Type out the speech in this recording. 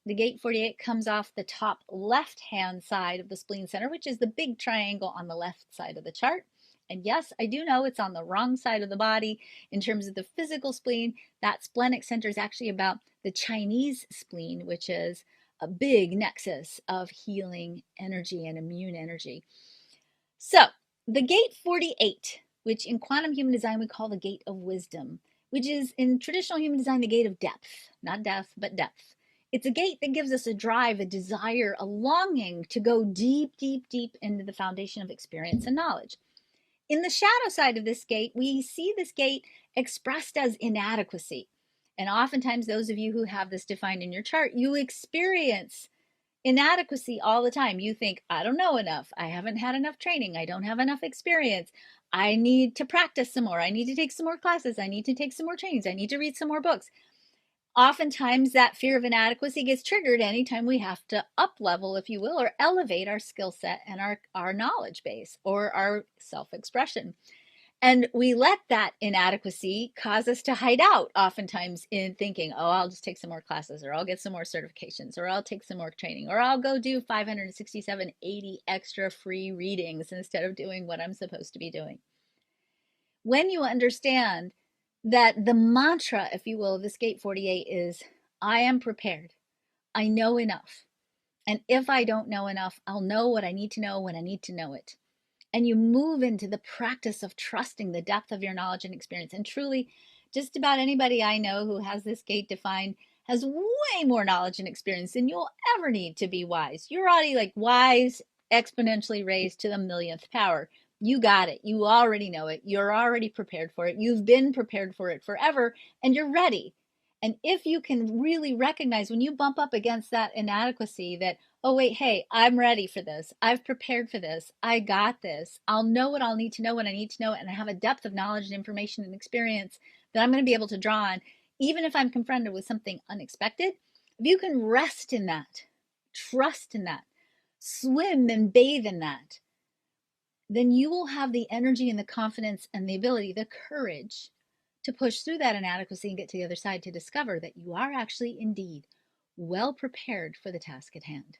The gate 48 comes off the top left-hand side of the spleen center, which is the big triangle on the left side of the chart. And yes, I do know it's on the wrong side of the body in terms of the physical spleen. That splenic center is actually about the Chinese spleen, which is a big nexus of healing energy and immune energy. So, the gate 48, which in quantum human design we call the gate of wisdom, which is in traditional human design the gate of depth, not death, but depth. It's a gate that gives us a drive, a desire, a longing to go deep, deep, deep into the foundation of experience and knowledge. In the shadow side of this gate, we see this gate expressed as inadequacy. And oftentimes, those of you who have this defined in your chart, you experience inadequacy all the time. You think, I don't know enough. I haven't had enough training. I don't have enough experience. I need to practice some more. I need to take some more classes. I need to take some more trainings. I need to read some more books. Oftentimes, that fear of inadequacy gets triggered anytime we have to up level, if you will, or elevate our skill set and our knowledge base or our self expression. And we let that inadequacy cause us to hide out oftentimes in thinking, oh, I'll just take some more classes, or I'll get some more certifications, or I'll take some more training, or I'll go do 567, 80 extra free readings instead of doing what I'm supposed to be doing. When you understand that the mantra, if you will, of this gate 48 is, I am prepared. I know enough. And if I don't know enough, I'll know what I need to know when I need to know it. And you move into the practice of trusting the depth of your knowledge and experience. And truly, just about anybody I know who has this gate defined has way more knowledge and experience than you'll ever need to be wise. You're already like wise, exponentially raised to the millionth power. You got it. You already know it. You're already prepared for it. You've been prepared for it forever, and you're ready. And if you can really recognize when you bump up against that inadequacy that, oh, wait, hey, I'm ready for this. I've prepared for this. I got this. I'll know what I'll need to know when I need to know it. And I have a depth of knowledge and information and experience that I'm going to be able to draw on, even if I'm confronted with something unexpected. If you can rest in that, trust in that, swim and bathe in that, then you will have the energy and the confidence and the ability, the courage to push through that inadequacy and get to the other side to discover that you are actually indeed well prepared for the task at hand.